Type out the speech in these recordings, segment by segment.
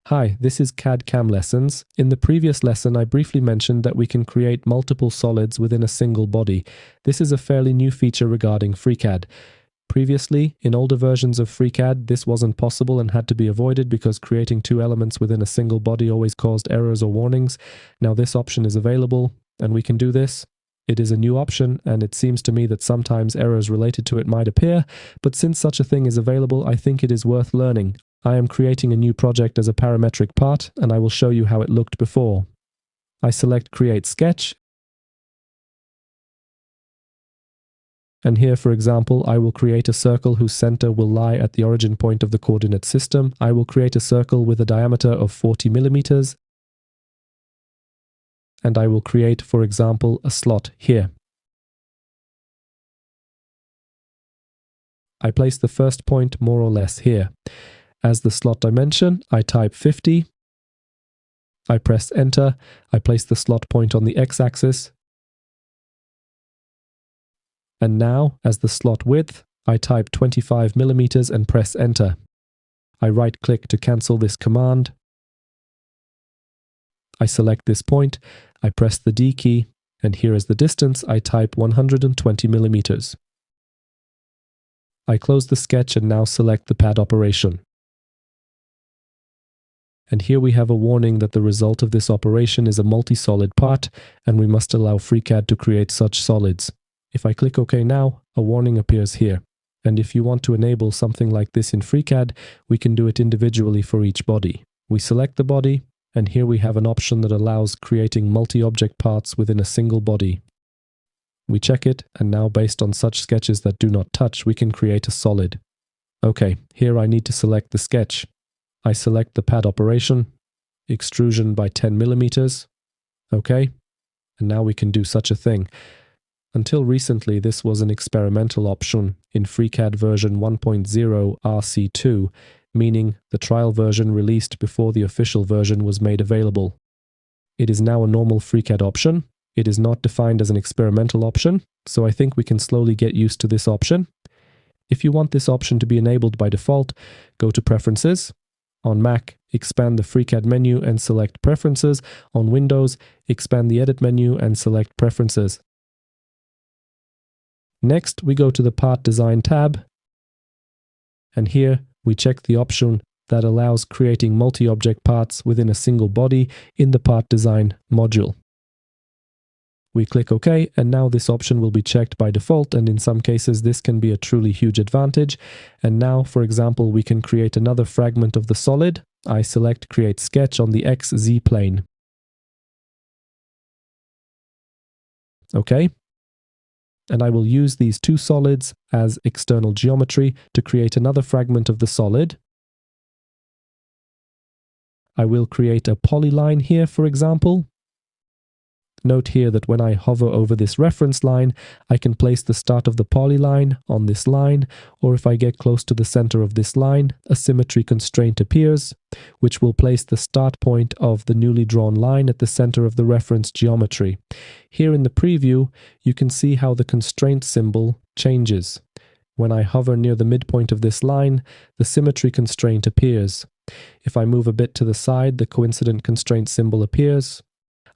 Hi, this is CAD CAM Lessons. In the previous lesson, I briefly mentioned that we can create multiple solids within a single body. This is a fairly new feature regarding FreeCAD. Previously, in older versions of FreeCAD, this wasn't possible and had to be avoided because creating two elements within a single body always caused errors or warnings. Now this option is available, and we can do this. It is a new option, and it seems to me that sometimes errors related to it might appear, but since such a thing is available, I think it is worth learning. I am creating a new project as a parametric part, and I will show you how it looked before. I select Create Sketch, and here, for example, I will create a circle whose center will lie at the origin point of the coordinate system. I will create a circle with a diameter of 40 millimeters, and I will create, for example, a slot here. I place the first point more or less here. As the slot dimension, I type 50. I press Enter. I place the slot point on the x-axis. And now, as the slot width, I type 25 millimeters and press Enter. I right-click to cancel this command. I select this point. I press the D key. And here is the distance. I type 120 millimeters. I close the sketch and now select the pad operation. And here we have a warning that the result of this operation is a multi-solid part, and we must allow FreeCAD to create such solids. If I click OK now, a warning appears here. And if you want to enable something like this in FreeCAD, we can do it individually for each body. We select the body, and here we have an option that allows creating multi-object parts within a single body. We check it, and now based on such sketches that do not touch, we can create a solid. Okay, here I need to select the sketch. I select the pad operation, extrusion by 10 millimeters. Okay, and now we can do such a thing. Until recently, this was an experimental option in FreeCAD version 1.0 RC2, meaning the trial version released before the official version was made available. It is now a normal FreeCAD option. It is not defined as an experimental option, so I think we can slowly get used to this option. If you want this option to be enabled by default, go to Preferences. On Mac, expand the FreeCAD menu and select Preferences. On Windows, expand the Edit menu and select Preferences. Next, we go to the Part Design tab, and here we check the option that allows creating multi-object parts within a single body in the Part Design module. We click OK, and now this option will be checked by default, and in some cases this can be a truly huge advantage. And now, for example, we can create another fragment of the solid. I select Create Sketch on the XZ plane. OK. And I will use these two solids as external geometry to create another fragment of the solid. I will create a polyline here, for example. Note here that when I hover over this reference line, I can place the start of the polyline on this line, or if I get close to the center of this line, a symmetry constraint appears, which will place the start point of the newly drawn line at the center of the reference geometry. Here in the preview, you can see how the constraint symbol changes. When I hover near the midpoint of this line, the symmetry constraint appears. If I move a bit to the side, the coincident constraint symbol appears.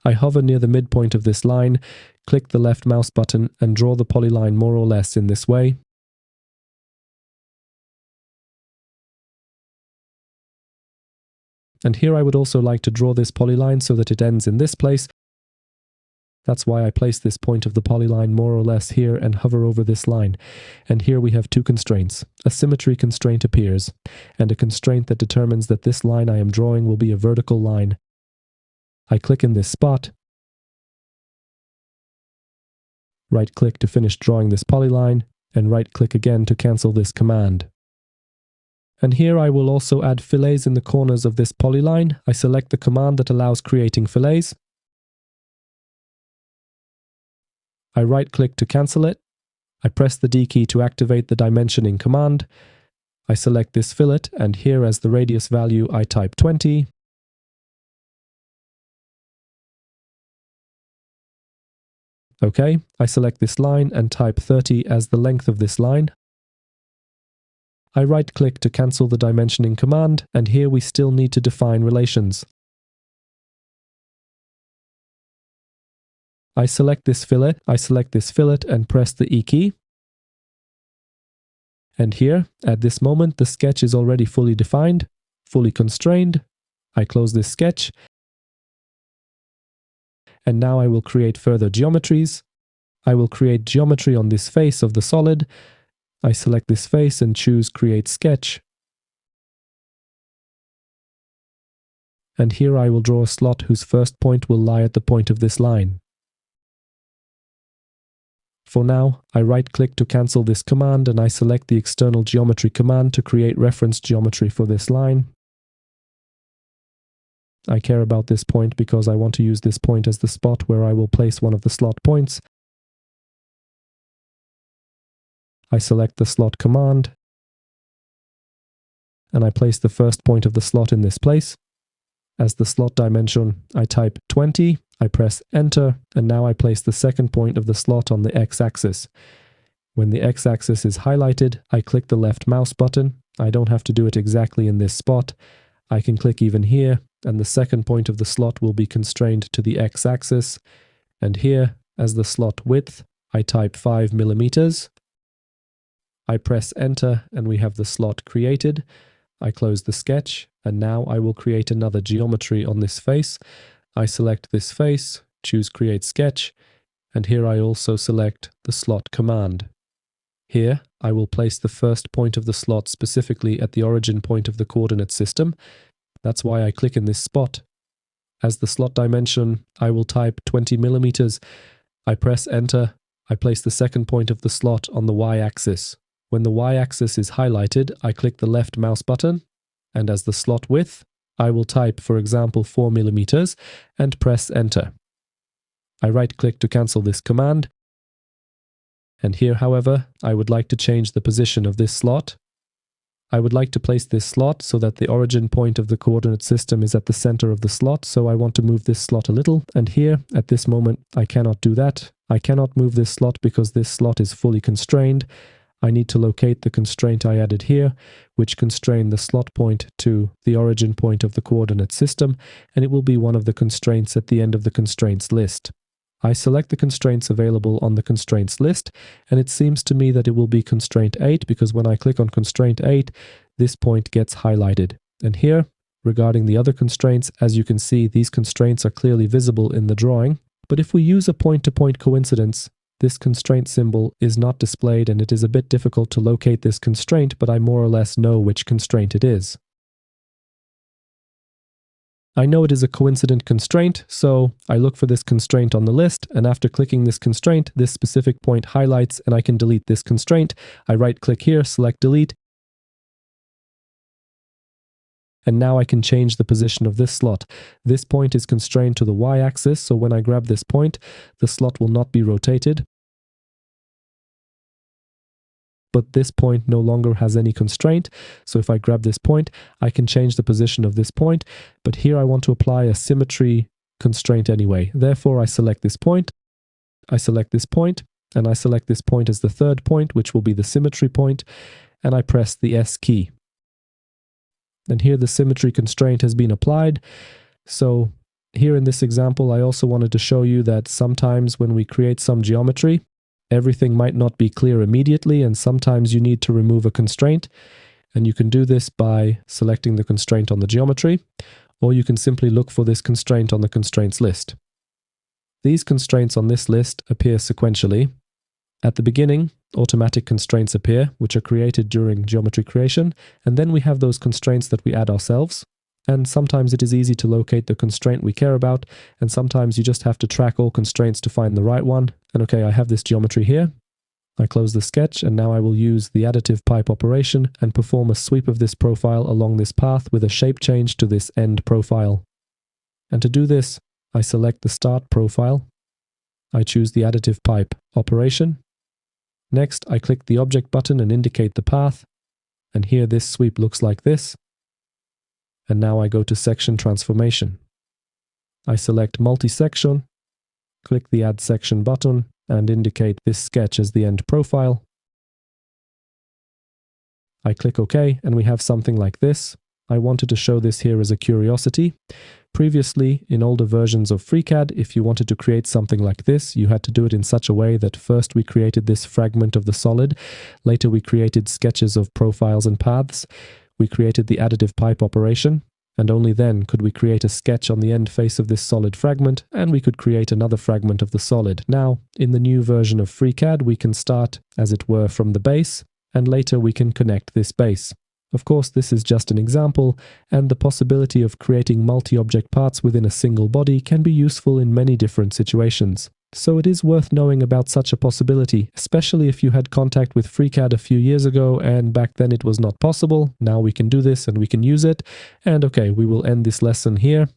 I hover near the midpoint of this line, click the left mouse button, and draw the polyline more or less in this way. And here I would also like to draw this polyline so that it ends in this place. That's why I place this point of the polyline more or less here and hover over this line. And here we have two constraints. A symmetry constraint appears, and a constraint that determines that this line I am drawing will be a vertical line. I click in this spot, right-click to finish drawing this polyline, and right-click again to cancel this command. And here I will also add fillets in the corners of this polyline. I select the command that allows creating fillets. I right-click to cancel it. I press the D key to activate the dimensioning command. I select this fillet, and here as the radius value I type 20. OK, I select this line and type 30 as the length of this line. I right-click to cancel the dimensioning command, and here we still need to define relations. I select this fillet and press the E key. And here, at this moment, the sketch is already fully defined, fully constrained. I close this sketch. And now I will create further geometries. I will create geometry on this face of the solid. I select this face and choose Create Sketch. And here I will draw a slot whose first point will lie at the point of this line. For now, I right-click to cancel this command and I select the external geometry command to create reference geometry for this line. I care about this point because I want to use this point as the spot where I will place one of the slot points. I select the slot command and I place the first point of the slot in this place. As the slot dimension, I type 20, I press enter, and now I place the second point of the slot on the x-axis. When the x-axis is highlighted, I click the left mouse button. I don't have to do it exactly in this spot. I can click even here, and the second point of the slot will be constrained to the x-axis. And here, as the slot width, I type 5 millimeters. I press enter, and we have the slot created. I close the sketch, and now I will create another geometry on this face. I select this face, choose Create Sketch, and here I also select the slot command. Here, I will place the first point of the slot specifically at the origin point of the coordinate system. That's why I click in this spot. As the slot dimension, I will type 20 millimeters. I press enter. I place the second point of the slot on the y-axis. When the y-axis is highlighted, I click the left mouse button, and as the slot width, I will type, for example, 4 millimeters and press enter. I right-click to cancel this command. And here, however, I would like to change the position of this slot. I would like to place this slot so that the origin point of the coordinate system is at the center of the slot, so I want to move this slot a little, and here, at this moment, I cannot do that. I cannot move this slot because this slot is fully constrained. I need to locate the constraint I added here, which constrained the slot point to the origin point of the coordinate system, and it will be one of the constraints at the end of the constraints list. I select the constraints available on the constraints list, and it seems to me that it will be constraint 8, because when I click on constraint 8, this point gets highlighted. And here, regarding the other constraints, as you can see, these constraints are clearly visible in the drawing. But if we use a point-to-point coincidence, this constraint symbol is not displayed, and it is a bit difficult to locate this constraint, but I more or less know which constraint it is. I know it is a coincident constraint, so I look for this constraint on the list, and after clicking this constraint, this specific point highlights and I can delete this constraint. I right-click here, select delete, and now I can change the position of this slot. This point is constrained to the y-axis, so when I grab this point, the slot will not be rotated. But this point no longer has any constraint, so if I grab this point, I can change the position of this point, but here I want to apply a symmetry constraint anyway. Therefore, I select this point, I select this point, and I select this point as the third point, which will be the symmetry point, and I press the S key. And here the symmetry constraint has been applied. So here in this example, I also wanted to show you that sometimes when we create some geometry, everything might not be clear immediately, and sometimes you need to remove a constraint. And you can do this by selecting the constraint on the geometry, or you can simply look for this constraint on the constraints list. These constraints on this list appear sequentially. At the beginning, automatic constraints appear, which are created during geometry creation, and then we have those constraints that we add ourselves. And sometimes it is easy to locate the constraint we care about, and sometimes you just have to track all constraints to find the right one. And okay, I have this geometry here. I close the sketch, and now I will use the additive pipe operation and perform a sweep of this profile along this path with a shape change to this end profile. And to do this, I select the start profile. I choose the additive pipe operation. Next, I click the object button and indicate the path. And here this sweep looks like this. And now I go to section transformation. I select multi-section, click the add section button, and indicate this sketch as the end profile. I click OK, and we have something like this. I wanted to show this here as a curiosity. Previously, in older versions of FreeCAD, if you wanted to create something like this, you had to do it in such a way that first we created this fragment of the solid, later we created sketches of profiles and paths, we created the additive pipe operation, and only then could we create a sketch on the end face of this solid fragment, and we could create another fragment of the solid. Now, in the new version of FreeCAD, we can start, as it were, from the base, and later we can connect this base. Of course, this is just an example, and the possibility of creating multi-object parts within a single body can be useful in many different situations. So it is worth knowing about such a possibility, especially if you had contact with FreeCAD a few years ago and back then it was not possible. Now we can do this and we can use it. And okay, we will end this lesson here.